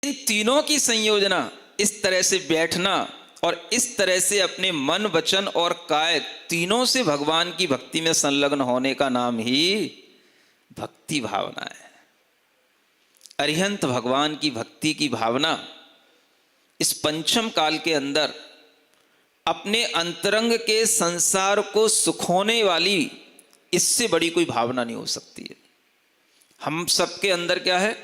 इन तीनों की संयोजना, इस तरह से बैठना और इस तरह से अपने मन, वचन और काय तीनों से भगवान की भक्ति में संलग्न होने का नाम ही भक्ति भावना है। अरिहंत भगवान की भक्ति की भावना इस पंचम काल के अंदर अपने अंतरंग के संसार को सुखोने वाली इससे बड़ी कोई भावना नहीं हो सकती है। हम सबके अंदर क्या है?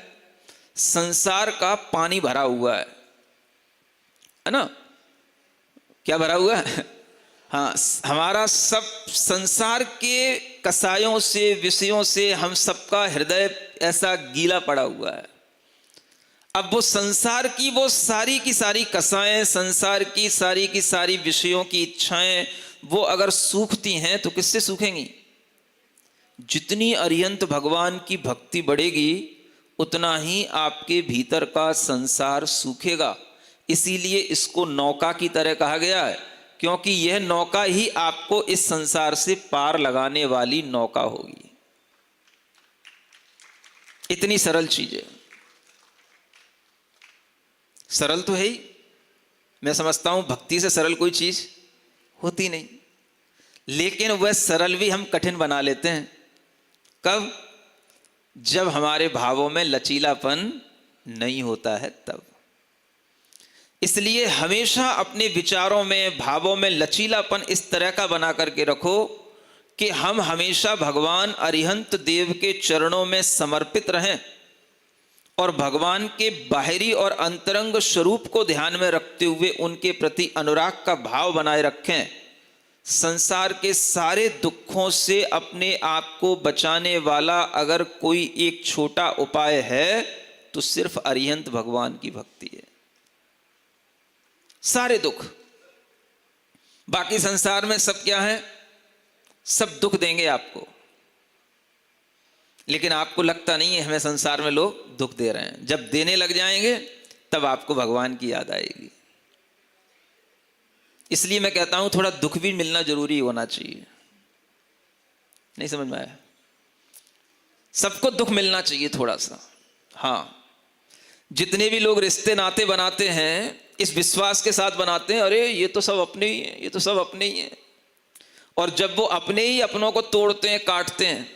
संसार का पानी भरा हुआ है ना? क्या भरा हुआ है? हाँ, हमारा सब संसार के कसायों से, विषयों से हम सबका हृदय ऐसा गीला पड़ा हुआ है। अब वो संसार की वो सारी की सारी कसाएं, संसार की सारी विषयों की इच्छाएं, वो अगर सूखती हैं तो किससे सूखेंगी? जितनी अरिहंत भगवान की भक्ति बढ़ेगी उतना ही आपके भीतर का संसार सूखेगा। इसीलिए इसको नौका की तरह कहा गया है, क्योंकि यह नौका ही आपको इस संसार से पार लगाने वाली नौका होगी। इतनी सरल चीज है। सरल तो है ही, मैं समझता हूं भक्ति से सरल कोई चीज होती नहीं, लेकिन वह सरल भी हम कठिन बना लेते हैं। कब? जब हमारे भावों में लचीलापन नहीं होता है तब। इसलिए हमेशा अपने विचारों में, भावों में लचीलापन इस तरह का बना करके रखो कि हम हमेशा भगवान अरिहंत देव के चरणों में समर्पित रहें और भगवान के बाहरी और अंतरंग स्वरूप को ध्यान में रखते हुए उनके प्रति अनुराग का भाव बनाए रखें। संसार के सारे दुखों से अपने आप को बचाने वाला अगर कोई एक छोटा उपाय है तो सिर्फ अरिहंत भगवान की भक्ति है। सारे दुख, बाकी संसार में सब क्या है? सब दुख देंगे आपको, लेकिन आपको लगता नहीं है हमें संसार में लोग दुख दे रहे हैं। जब देने लग जाएंगे तब आपको भगवान की याद आएगी। इसलिए मैं कहता हूं थोड़ा दुख भी मिलना जरूरी होना चाहिए। नहीं समझ में आया? सबको दुख मिलना चाहिए थोड़ा सा। हाँ, जितने भी लोग रिश्ते नाते बनाते हैं इस विश्वास के साथ बनाते हैं, अरे ये तो सब अपने ही हैं, ये तो सब अपने ही हैं। और जब वो अपने ही अपनों को तोड़ते हैं, काटते हैं,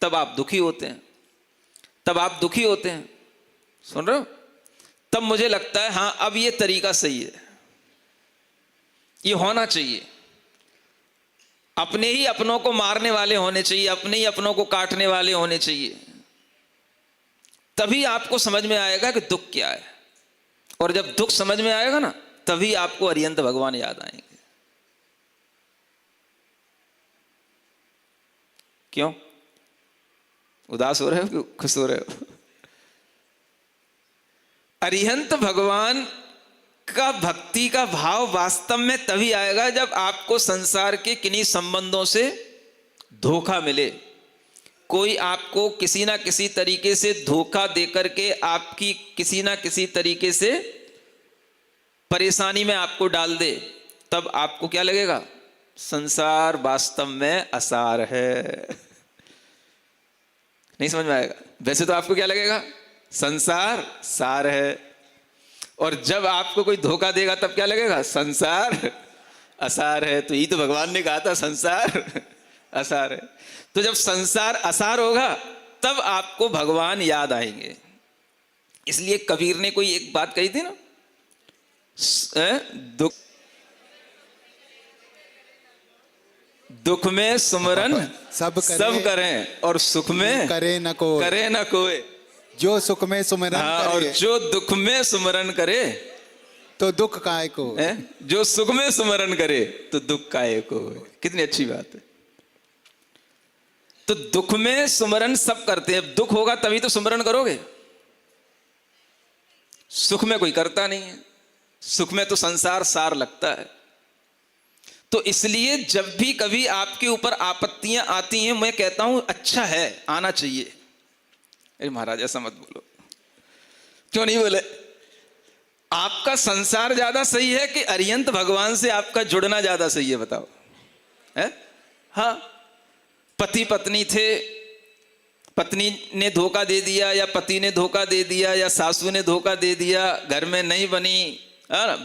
तब आप दुखी होते हैं, तब आप दुखी होते हैं। सुन रहे हो? तब मुझे लगता है हाँ, अब ये तरीका सही है, ये होना चाहिए। अपने ही अपनों को मारने वाले होने चाहिए, अपने ही अपनों को काटने वाले होने चाहिए। तभी आपको समझ में आएगा कि दुख क्या है। और जब दुख समझ में आएगा ना, तभी आपको अरिहंत भगवान याद आएंगे। क्यों उदास हो रहे हो कि खुश हो रहे हो? अरिहंत भगवान का भक्ति का भाव वास्तव में तभी आएगा जब आपको संसार के किन्हीं संबंधों से धोखा मिले। कोई आपको किसी ना किसी तरीके से धोखा देकर के आपकी किसी ना किसी तरीके से परेशानी में आपको डाल दे, तब आपको क्या लगेगा? संसार वास्तव में असार है। नहीं समझ में आएगा? वैसे तो आपको क्या लगेगा? संसार सार है। और जब आपको कोई धोखा देगा तब क्या लगेगा? संसार असार है। तो ये तो भगवान ने कहा था संसार असार है। तो जब संसार असार होगा तब आपको भगवान याद आएंगे। इसलिए कबीर ने कोई एक बात कही थी ना, दुख में सुमरन सब करें और सुख में करे न कोई। जो सुख में सुमरन करे, और जो दुख में सुमरन करे तो दुख काहे को। जो सुख में सुमरन करे तो दुख काहे को। कितनी अच्छी बात है। तो दुख में सुमरन सब करते हैं। दुख होगा तभी तो सुमरन करोगे। सुख में कोई करता नहीं है। सुख में तो संसार सार लगता है। तो इसलिए जब भी कभी आपके ऊपर आपत्तियां आती हैं, मैं कहता हूं अच्छा है, आना चाहिए। अरे महाराज ऐसा मत बोलो। क्यों नहीं बोले? आपका संसार ज्यादा सही है कि अरिहंत भगवान से आपका जुड़ना ज्यादा सही है? बताओ। है? हाँ, पति पत्नी थे, पत्नी ने धोखा दे दिया या पति ने धोखा दे दिया या सासू ने धोखा दे दिया, घर में नहीं बनी,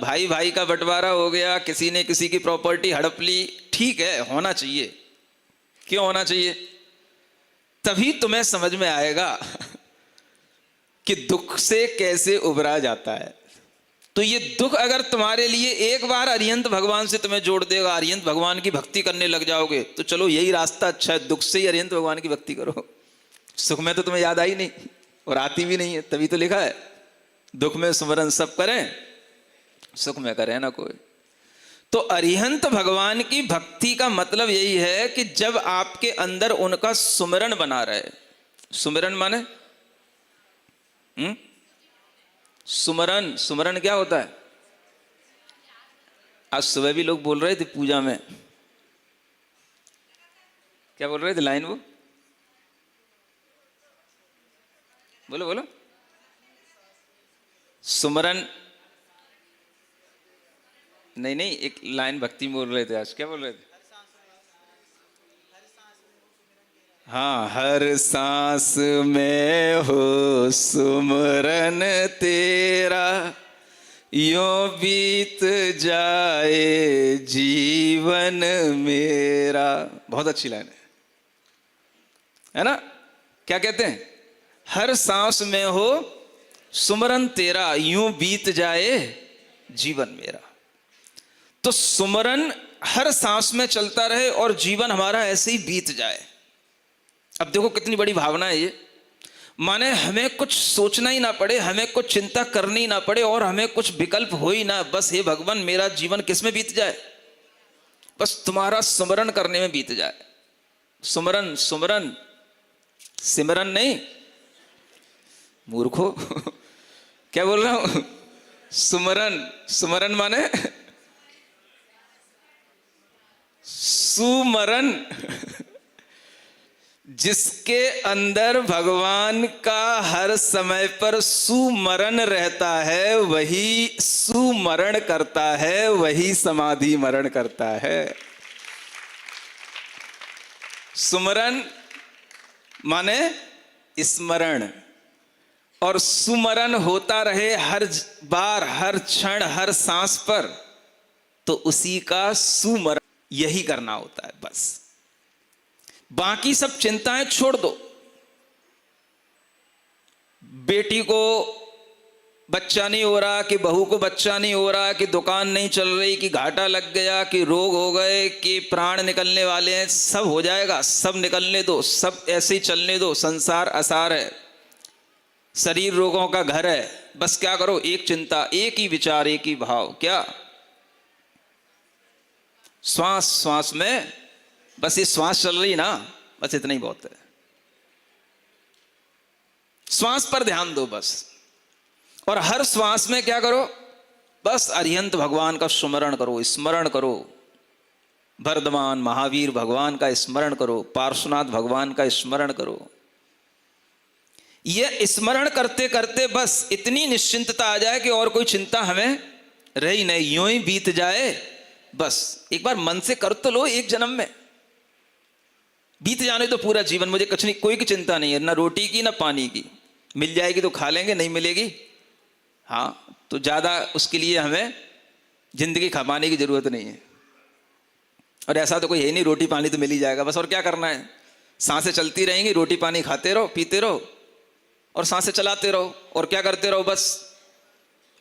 भाई भाई का बंटवारा हो गया, किसी ने किसी की प्रॉपर्टी हड़प ली, ठीक है, होना चाहिए। क्यों होना चाहिए? तभी तुम्हें समझ में आएगा कि दुख से कैसे उबरा जाता है। तो ये दुख अगर तुम्हारे लिए एक बार अरिहंत भगवान से तुम्हें जोड़ देगा, अरिहंत भगवान की भक्ति करने लग जाओगे, तो चलो यही रास्ता अच्छा है, दुख से ही अरिहंत भगवान की भक्ति करो। सुख में तो तुम्हें याद आई नहीं और आती भी नहीं है, तभी तो लिखा है दुख में सुमरन सब करें, सुख में करे ना कोई। तो अरिहंत भगवान की भक्ति का मतलब यही है कि जब आपके अंदर उनका सुमिरन बना रहे। सुमिरन माने सुमरन, सुमरन क्या होता है? आज सुबह भी लोग बोल रहे थे पूजा में, क्या बोल रहे थे लाइन वो? बोलो बोलो। सुमरन नहीं नहीं, एक लाइन भक्ति में बोल रहे थे आज, क्या बोल रहे थे? हाँ, हर सांस में हो सुमरन तेरा, यूं बीत जाए जीवन मेरा। बहुत अच्छी लाइन है ना? क्या कहते हैं? हर सांस में हो सुमरन तेरा, यूं बीत जाए जीवन मेरा। तो सुमरन हर सांस में चलता रहे और जीवन हमारा ऐसे ही बीत जाए। अब देखो कितनी बड़ी भावना है ये। माने हमें कुछ सोचना ही ना पड़े, हमें कुछ चिंता करनी ना पड़े और हमें कुछ विकल्प हो ही ना, बस हे भगवान मेरा जीवन किस में बीत जाए? बस तुम्हारा सुमरन करने में बीत जाए। सुमरन, सुमरन, सिमरन नहीं मूर्खो। क्या बोल रहा हूं? सुमरन, सुमरन माने सुमरन। जिसके अंदर भगवान का हर समय पर सुमरण रहता है, वही सुमरण करता है, वही समाधि मरण करता है। सुमरण माने स्मरण, और सुमरण होता रहे हर बार, हर क्षण, हर सांस पर, तो उसी का सुमरण यही करना होता है बस। बाकी सब चिंताएं छोड़ दो। बेटी को बच्चा नहीं हो रहा, कि बहू को बच्चा नहीं हो रहा, कि दुकान नहीं चल रही, कि घाटा लग गया, कि रोग हो गए, कि प्राण निकलने वाले हैं, सब हो जाएगा, सब निकलने दो, सब ऐसे ही चलने दो। संसार असार है, शरीर रोगों का घर है। बस क्या करो? एक चिंता, एक ही विचार, एक ही भाव। क्या? श्वास श्वास में, बस ये श्वास चल रही ना, बस इतना ही बहुत है। श्वास पर ध्यान दो बस। और हर श्वास में क्या करो? बस अरिहंत भगवान का सुमरण करो, स्मरण करो। वर्धमान महावीर भगवान का स्मरण करो, पार्श्वनाथ भगवान का स्मरण करो। यह स्मरण करते करते बस इतनी निश्चिंतता आ जाए कि और कोई चिंता हमें रही नहीं, यूं ही बीत जाए। बस एक बार मन से कर तो लो, एक जन्म में बीत जाने तो पूरा जीवन, मुझे कुछ नहीं, कोई की चिंता नहीं है, ना रोटी की ना पानी की। मिल जाएगी तो खा लेंगे, नहीं मिलेगी हाँ तो ज्यादा उसके लिए हमें जिंदगी खपाने की जरूरत नहीं है। और ऐसा तो कोई है नहीं, रोटी पानी तो मिल ही जाएगा बस। और क्या करना है? सांसें चलती रहेंगी, रोटी पानी खाते रहो, पीते रहो और सांसें चलाते रहो। और क्या करते रहो? बस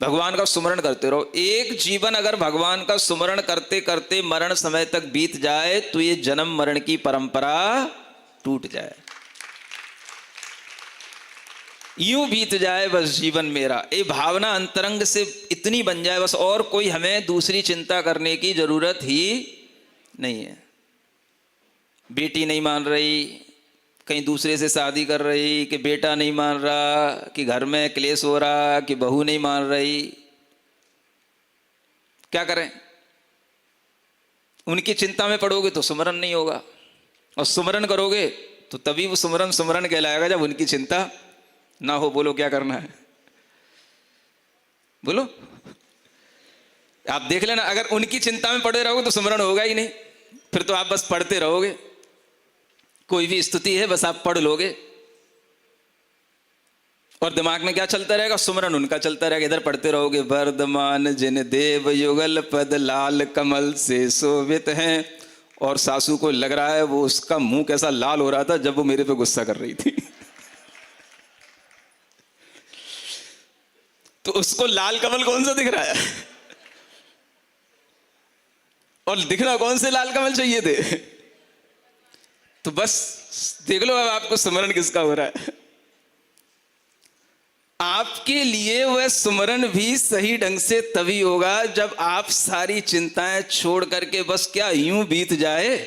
भगवान का सुमरण करते रहो। एक जीवन अगर भगवान का सुमरण करते करते मरण समय तक बीत जाए तो ये जन्म मरण की परंपरा टूट जाए, यूं बीत जाए बस जीवन मेरा। ये भावना अंतरंग से इतनी बन जाए बस, और कोई हमें दूसरी चिंता करने की जरूरत ही नहीं है। बेटी नहीं मान रही, कहीं दूसरे से शादी कर रही, कि बेटा नहीं मान रहा, कि घर में क्लेश हो रहा, कि बहू नहीं मान रही, क्या करें? उनकी चिंता में पड़ोगे तो सुमरन नहीं होगा, और सुमरन करोगे तो तभी वो सुमरन सुमरन कहलाएगा जब उनकी चिंता ना हो। बोलो क्या करना है? बोलो। आप देख लेना, अगर उनकी चिंता में पड़े रहोगे तो सुमरन होगा ही नहीं, फिर तो आप बस पढ़ते रहोगे। कोई भी स्तुति है बस आप पढ़ लोगे, और दिमाग में क्या चलता रहेगा? सुमरन उनका चलता रहेगा। इधर पढ़ते रहोगे, वर्धमान जिन देव युगल पद लाल कमल से शोभित हैं। और सासू को लग रहा है वो उसका मुंह कैसा लाल हो रहा था जब वो मेरे पे गुस्सा कर रही थी। तो उसको लाल कमल कौन सा दिख रहा है? और दिखना कौन से लाल कमल चाहिए थे? तो बस देख लो अब आपको सुमरन किसका हो रहा है। आपके लिए वह सुमरन भी सही ढंग से तभी होगा जब आप सारी चिंताएं छोड़ करके बस क्या यूं बीत जाए,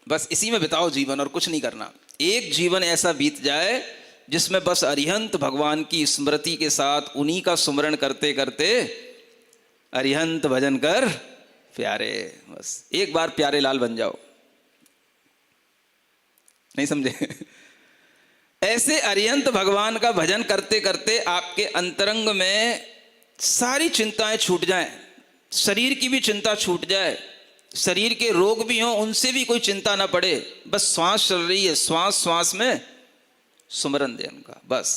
बस इसी में बिताओ जीवन और कुछ नहीं करना। एक जीवन ऐसा बीत जाए जिसमें बस अरिहंत भगवान की स्मृति के साथ उन्हीं का सुमरण करते करते अरिहंत भजन कर प्यारे, बस एक बार प्यारे लाल बन जाओ। नहीं समझे? ऐसे अरिहंत भगवान का भजन करते करते आपके अंतरंग में सारी चिंताएं छूट जाएं, शरीर की भी चिंता छूट जाए, शरीर के रोग भी हों उनसे भी कोई चिंता ना पड़े, बस श्वास चल रही है, श्वास श्वास में सुमरन दे उनका बस।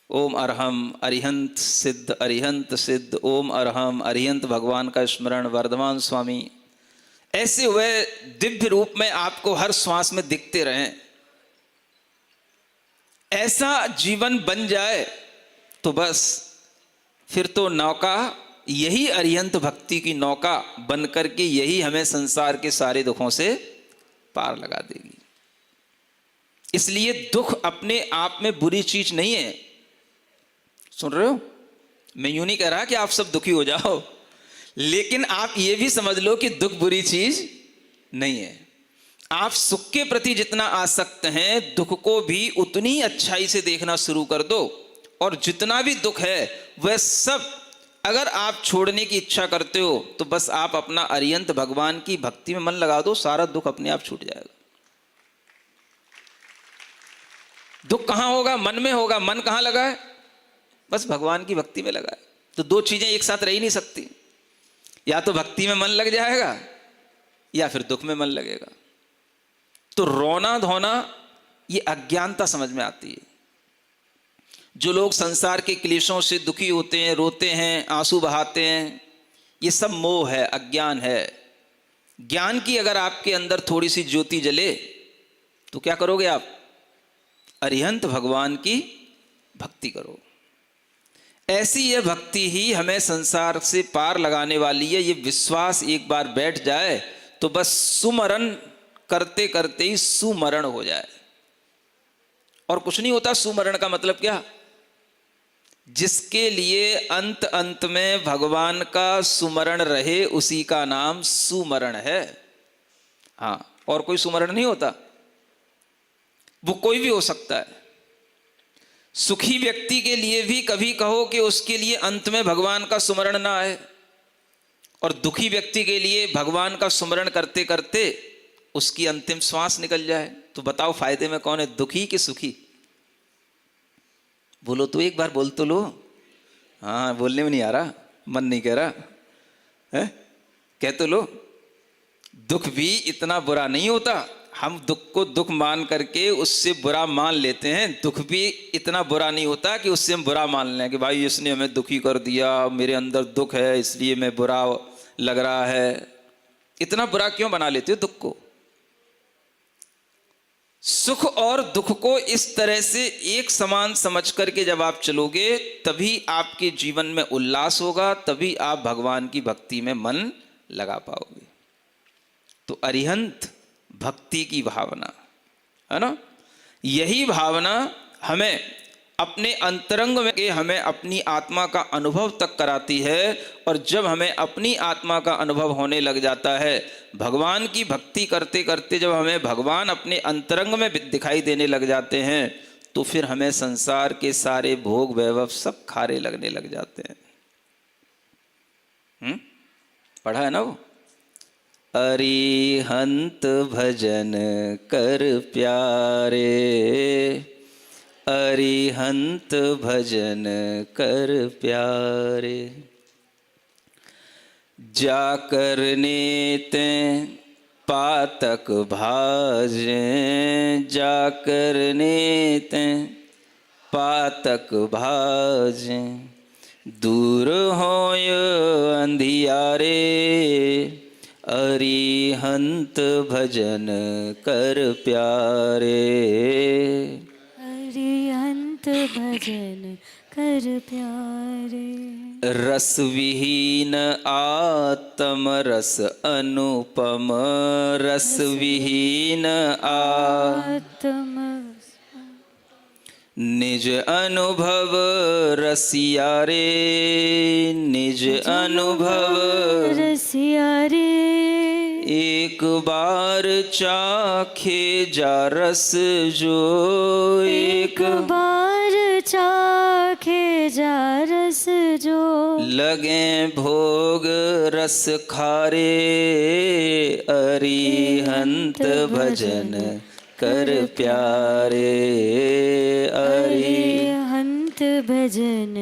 ओम अरहम अरिहंत सिद्ध, अरिहंत सिद्ध, ओम अरहम अरिहंत भगवान का स्मरण। वर्धमान स्वामी ऐसे हुए दिव्य रूप में आपको हर श्वास में दिखते रहें। ऐसा जीवन बन जाए तो बस फिर तो नौका यही अरिहंत भक्ति की नौका बन करके यही हमें संसार के सारे दुखों से पार लगा देगी। इसलिए दुख अपने आप में बुरी चीज नहीं है। सुन रहे हो? मैं यूं नहीं कह रहा कि आप सब दुखी हो जाओ, लेकिन आप ये भी समझ लो कि दुख बुरी चीज नहीं है। आप सुख के प्रति जितना आसक्त हैं, दुख को भी उतनी अच्छाई से देखना शुरू कर दो। और जितना भी दुख है वह सब अगर आप छोड़ने की इच्छा करते हो तो बस आप अपना अरिहंत भगवान की भक्ति में मन लगा दो, सारा दुख अपने आप छूट जाएगा। दुख कहां होगा? मन में होगा। मन कहां लगा है? बस भगवान की भक्ति में लगा है। तो दो चीजें एक साथ रह ही नहीं सकती, या तो भक्ति में मन लग जाएगा या फिर दुख में मन लगेगा। तो रोना धोना ये अज्ञानता समझ में आती है। जो लोग संसार के क्लेशों से दुखी होते हैं, रोते हैं, आंसू बहाते हैं, ये सब मोह है, अज्ञान है। ज्ञान की अगर आपके अंदर थोड़ी सी ज्योति जले तो क्या करोगे आप? अरिहंत भगवान की भक्ति करो। ऐसी यह भक्ति ही हमें संसार से पार लगाने वाली है। ये विश्वास एक बार बैठ जाए तो बस सुमरण करते करते ही सुमरण हो जाए। और कुछ नहीं होता। सुमरण का मतलब क्या? जिसके लिए अंत अंत में भगवान का सुमरण रहे उसी का नाम सुमरण है। हाँ, और कोई सुमरण नहीं होता। वो कोई भी हो सकता है। सुखी व्यक्ति के लिए भी कभी कहो कि उसके लिए अंत में भगवान का सुमरण ना आए, और दुखी व्यक्ति के लिए भगवान का सुमरण करते करते उसकी अंतिम श्वास निकल जाए, तो बताओ फायदे में कौन है, दुखी कि सुखी? बोलो तो, एक बार बोल तो लो। हाँ, बोलने में नहीं आ रहा, मन नहीं कह रहा है, कह तो लो। दुख भी इतना बुरा नहीं होता। हम दुख को दुख मान करके उससे बुरा मान लेते हैं। दुख भी इतना बुरा नहीं होता कि उससे हम बुरा मान लें कि भाई इसने हमें दुखी कर दिया, मेरे अंदर दुख है इसलिए मैं बुरा लग रहा है। इतना बुरा क्यों बना लेते हो दुख को? सुख और दुख को इस तरह से एक समान समझ करके जब आप चलोगे तभी आपके जीवन में उल्लास होगा, तभी आप भगवान की भक्ति में मन लगा पाओगे। तो अरिहंत भक्ति की भावना है ना, यही भावना हमें अपने अंतरंग में हमें अपनी आत्मा का अनुभव तक कराती है। और जब हमें अपनी आत्मा का अनुभव होने लग जाता है, भगवान की भक्ति करते करते जब हमें भगवान अपने अंतरंग में दिखाई देने लग जाते हैं, तो फिर हमें संसार के सारे भोग वैभव सब खारे लगने लग जाते हैं। पढ़ा है ना वो, अरिहंत भजन कर प्यारे, अरिहंत भजन कर प्यारे, जाकर नेते पातक भाजें, जाकर नेते पातक भाजे, दूर होय अंधियारे, अरिहंत भजन कर प्यारे। अरिहंत भजन कर प्यारे। रस विहीन आत्म रस अनुपम, रस विहीन आत्म निज अनुभव रसिया रे, निज अनुभव रसिया रे। एक बार चाखे जा रस जो, एक बार चाखे जा रस जो। लगे भोग रस खारे, अरिहंत भजन कर प्यारे। अरिहंत भजन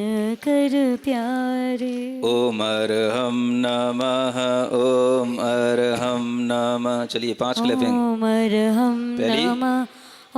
कर प्यारे। ओम अरहम नमः, ओम अरहम नमः। चलिए 5 क्लैपिंग। ओम अरहम पहली। नमः,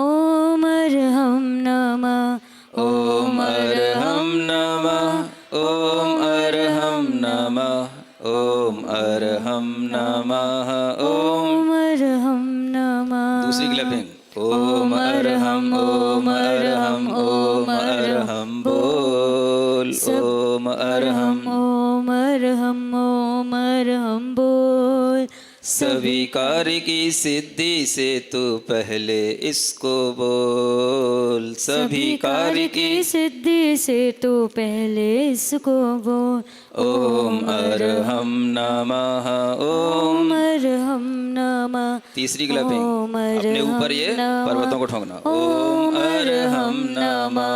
ओम अरहम नमः, ओम अरहम नमः, ओम अरहम नमः, ओम अरहम नमः, ओम। ओम अरहम नमः। दूसरी क्लैपिंग। ओम अरहम, ओम अरहम, ओम अरहम बोल। ओम अरहम, ओम अरहम, ओम अरहम बोल। सभी कार्य की सिद्धि से तू पहले इसको बोल। सभी कार्य की सिद्धि से तू पहले इसको बोल। ओम अरहम नमः, ओम। अरहम नमः। तीसरी क्लैपिंग। ओम अपने ऊपर ये नमः। पर्वतों को ठोकना। ओम अरहम नमः,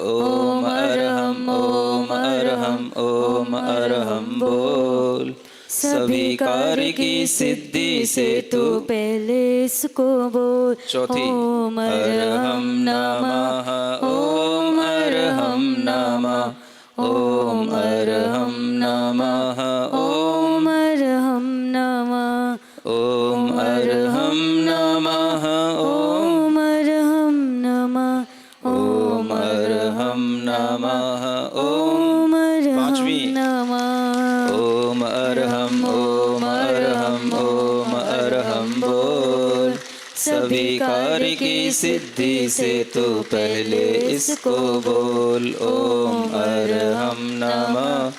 ओम अरहम, ओम अरहम, ओम अरहम बोल। सभी कार्य की सिद्धि से तू पहले इसको बोल। चौथी। ओम अरहम नमः, ओम अरहम नमः, ओम अरहम नमः, ओम। ओम अरहम नमः, ओम अरहम नमः, ओम। ओम अरहम नमः, ओम अरहम नमः, ओम। ओम अरहम पांचवी। नमः। ओम अरहम, ओम अरहम, ओम अरहम बोल। सभी कार्य की सिद्धि से तू पहले इसको बोल। ओम अरहम नमः,